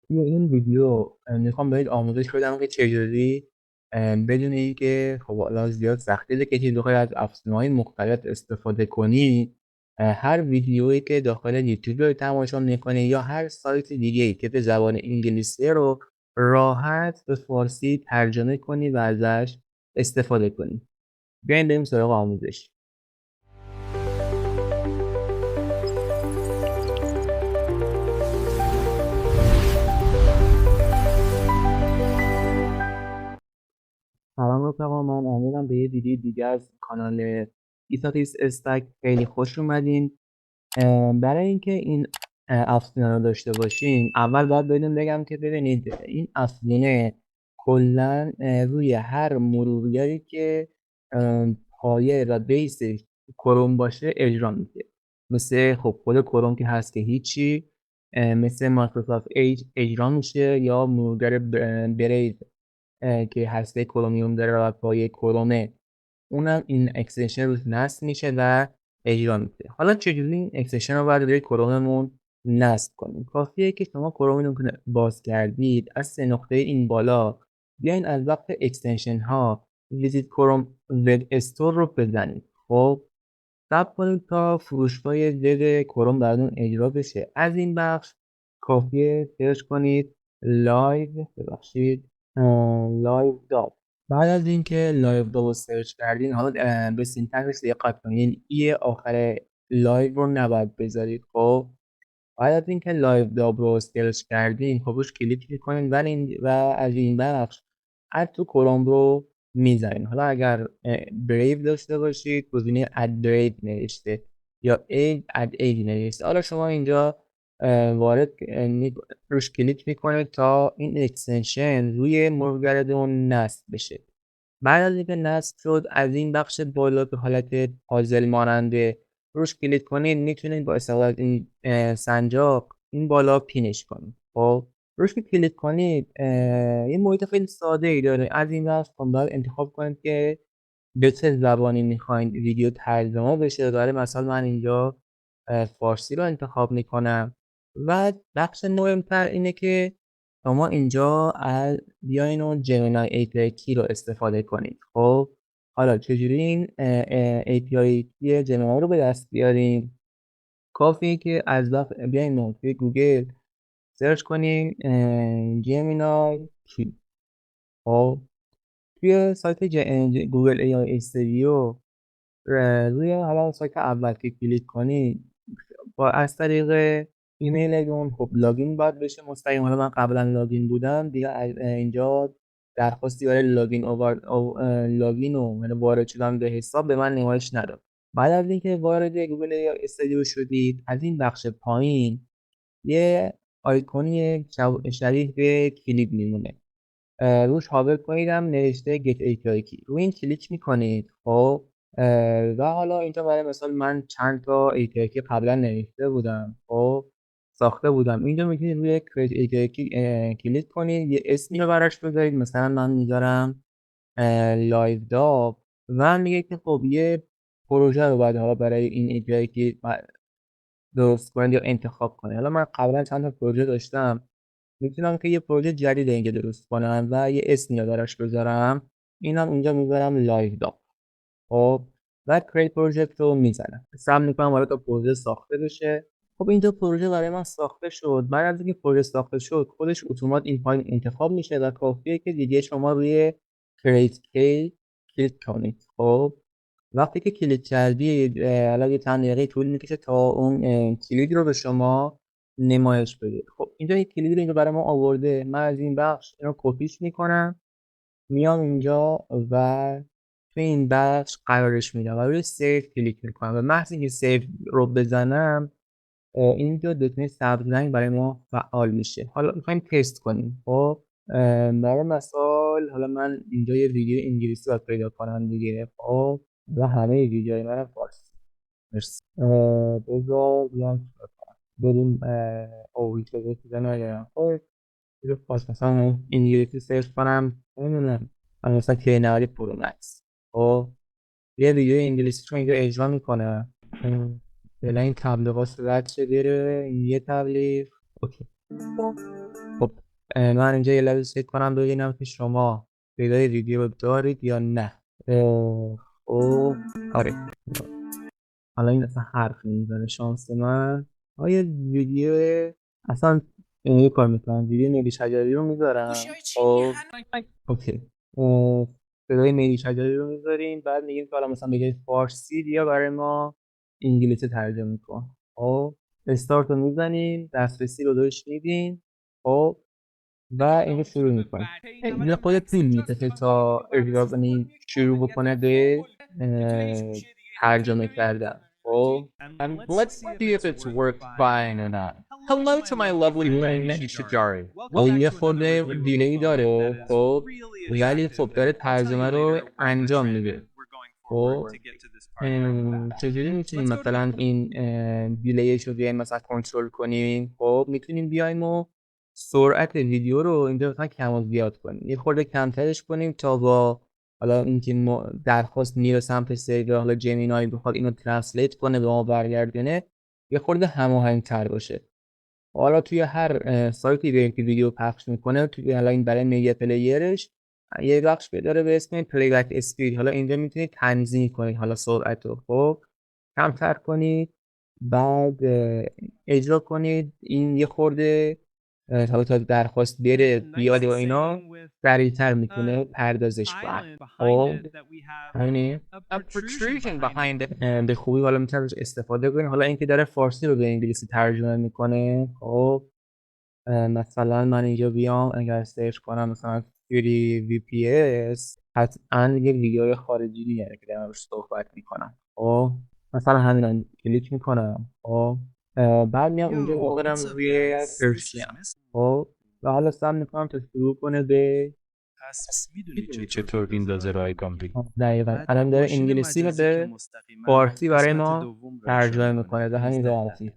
توی این ویدیو میخوام بهت آموزش بدم که چجوری بدون اینکه خب حالا زیاد سختی بکشی بخوای از افزونهای مختلف استفاده کنی، هر ویدیویی که داخل یوتیوب رو تماشا میکنی یا هر سایت دیگه ای که به زبان انگلیسی رو راحت به فارسی ترجمه کنی و ازش استفاده کنی. بیاین بریم سراغ آموزش. سلام رفقا، من امیدم به یه ویدیو دیگه از کانال ایساتیس استک خیلی خوش اومدین. برای اینکه این افزونه رو داشته باشین اول باید بدون بگم که ببینید این افزونه کلا روی هر مرورگری که پایه و بیس کروم باشه اجرا میشه. مثل خب خود کروم که هست که هیچی، مثل مایکروسافت ایج اجرا میشه یا مرورگر بریز که هسته کرومیوم داره و پایه کرومه، اونم این اکستنشن روش نصب میشه و اجرا میشه. حالا چجوری این اکستنشن رو باید روی کروممون نصب کنیم؟ کافیه که شما کرومتون رو باز کردید، از سه نقطه این بالا بیاین از وقت اکستنشن ها ویزیت کروم وب استور رو بزنید. خب صبر کنید تا فروشگاه ضد کروم براتون اجرا بشه. از این بخش کافیه سرچ کنید لایو، ببخشید، لایو داپ. بعد از اینکه لایو داپ رو سرچ کردین، حالا به سینتکسش دقت کنین، ای آخر لایو رو نباید بذارید. خب بعد از اینکه لایو داپ رو سرچ کردین، خب روش کلیک میکنین و از این بخش اد تو کروم رو میزنین. حالا اگر بریو داشته باشید گزینه اد بریو نوشته یا اد ایج نوشته. حالا شما اینجا وارد روش کلیک میکنید تا این اکستنشن روی مرورگرتون نصب بشه. بعد از اینکه نصب شد، از این بخش بالا به حالت پازل ماننده روش کلیک کنید، میتونید با استفاده از این سنجاق این بالا پینش کنید. خب روش که کلیک کنید یه محیط خیلی ساده ای داره. از این بخش باید انتخاب کنید که به چه زبانی میخواین ویدیو ترجمه بشه. داره مثلا من اینجا فارسی رو انتخاب میکنم. و بخش مهمتر اینه که شما اینجا از بیاین و جمینای API کی رو استفاده کنید. خب حالا چجوری این API کی جمینای رو به دست بیاریم؟ کافیه که از بیاین و توی گوگل سرچ کنین جمینای کی. خب توی سایت گوگل ای آی استودیو روی حالا سایت اول که کلیک کنید، با از طریق ایمیلتون خب لاگین باید بشه مستقیم. حالا من قبلا لاگین بودم دیگه، اینجا درخواستی برای لاگین و یعنی وارد شدن به حساب به من نمایش نداد. بعد از اینکه وارد گوگل یا استودیو شدید، از این بخش پایین یه آیکونی شبیه به کلیپ میمونه، روش هاور کنیدم نوشته get API key، روی این کلیک میکنید. خب و حالا اینجا برای مثال من چند تا API key قبلا نوشته بودم، خب ساخته بودم. اینجا میتونید روی create API key کلیک کنید، یه اسمی رو براش بذارید. مثلا من میذارم لایو داپ و میگه که خب یه پروژه رو باید حالا برای این API key درست کنید یا انتخاب کنید. حالا من قبلا چند تا پروژه داشتم، میتونم که یه پروژه جدید اینجا درست کنم و یه اسمی رو براش بذارم. اینم اینجا میذارم لایو داپ. خب و کریت پروژکت رو میزنم، سعی میکنم برای تا پروژه ساخته بشه. خب اینجا پروژه برای من ساخته شد. بعد از اینکه پروژه ساخته شد خودش اتومات این پایین انتخاب میشه و کافیه که دیگه شما روی کریت کی کلیک کنید. خب وقتی که کلیک کردید حالا یه چند دقیقه طول میکشه تا اون کلید رو به شما نمایش بده. خب اینجا یک کلید رو اینجا برای ما آورده. من از این بخش اینو کپیش میکنم، میام اینجا و تو این بخش قرارش میدم و روی سیو کلیک میکنم و محض اینکه سیو رو بزنم اینجا دکمه سبز رنگ برای ما فعال میشه. حالا میخوایم تست کنیم. خب برای مثال حالا من اینجا یه ویدیو انگلیسی باید پیدا کنم دیگه. خب و همه ویدیوهای من فارسی. مرسی. بذار بیام بریم اوریج بزنیم نگرم. خب یه پاس مثلا انگلیسی سرچ کنم، نمیدونم من مثلا کیناری پرو مکس. خب یه ویدیو انگلیسی چون اینجا اجرا میکنه. فعلا این تبلیغات رد شه بره. این یه تبلیغ اوکی. خب من اینجا یه لحظه چک کنم ببینم که شما صدای ویدیو دارید یا نه. خب آره، حالا این اصلا حرف نمیزنه شانس من. آیا ویدیو اصلا یه کار میکنم، ویدیو ملی شجری رو میذارم. خب اوکی، صدای ملی شجری رو میذاریم، بعد میگیم که حالا مثلا بگه فارسی بیا برای ما انگلیسی ترجمه کن. خب استارت رو میزنیم، دسترسی رو داشت میدیم. خب و اینو شروع میکنیم. اینو خودت طول میکشه تا اجرا شروع بکنه به ترجمه کردن. خب And let's see if it's worked fine or not. Hello to my lovely friend Neni Shajari. یه خورده دیلی داره. خب ولی خب داره ترجمه رو انجام میده. خب چجوری میتونیم مثلا این دیلیش رو بیایم مثلا کنترل کنیم؟ خب میتونیم بیایم و سرعت ویدیو رو اینجا مثلا کم و زیاد کنیم، یه خورده کمترش کنیم تا با حالا اینکه درخواست میره سمت سرور، حالا جمینای بخواد اینو ترنسلیت کنه به ما برگردونه، یه خورده هماهنگ‌تر باشه. حالا توی هر سایتی که ویدیو پخش میکنه، توی حالا این برای میدیا پلیرش یه بخش داره به اسم پلی بک اسپید. حالا اینجا میتونید تنظیم کنید حالا سرعت رو، خب کمتر کنید، بعد اجرا کنید. این یه خورده حالا تا درخواست بره بیاد و اینا سریعتر میتونه پردازش کنه. خب همینه. A protrusion behind it. به خوبی حالا میتونه روش استفاده کنید. حالا اینکه داره فارسی رو به انگلیسی ترجمه میکنه. خب مثلا من اینجا بیام اگر سرچ کنم مثلا سیری VPS، قطعا یه ویدیو خارجی دیگه که دارم روش صحبت میکنم. خب مثلا همین کلیک میکنم. خب بعد میام اونجا میذارم روی پرشین. خب و حالا سعی میکنم تا شروع کنه به میدونی چطور میندازه رایگان بگی؟ دقیقا الان داره انگلیسی رو به فارسی برای ما ترجمه میکنه و همین راحتی.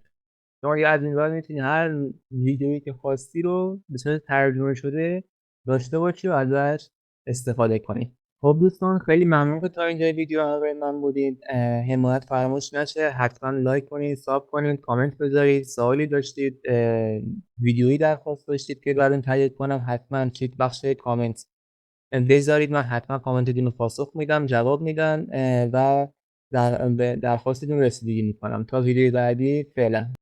شما یه از این بعد میتونی هر ویدیویی که خواستی رو به صورت ترجمه شده داشته باشی و ازش استفاده کنی. خب دوستان خیلی ممنون که تا اینجا ویدیو همراه من بودید. حمایت فراموش نشه، حتما لایک کنید، ساب کنید، کامنت بذارید. سوالی داشتید، ویدیویی درخواست داشتید که براتون تهیه کنم، حتما چک بخش کامنت بذارید. من حتما کامنتتون رو پاسخ میدم، جواب میدم و درخواستتون رسیدگی میکنم. تا ویدیو بعدی، فعلا.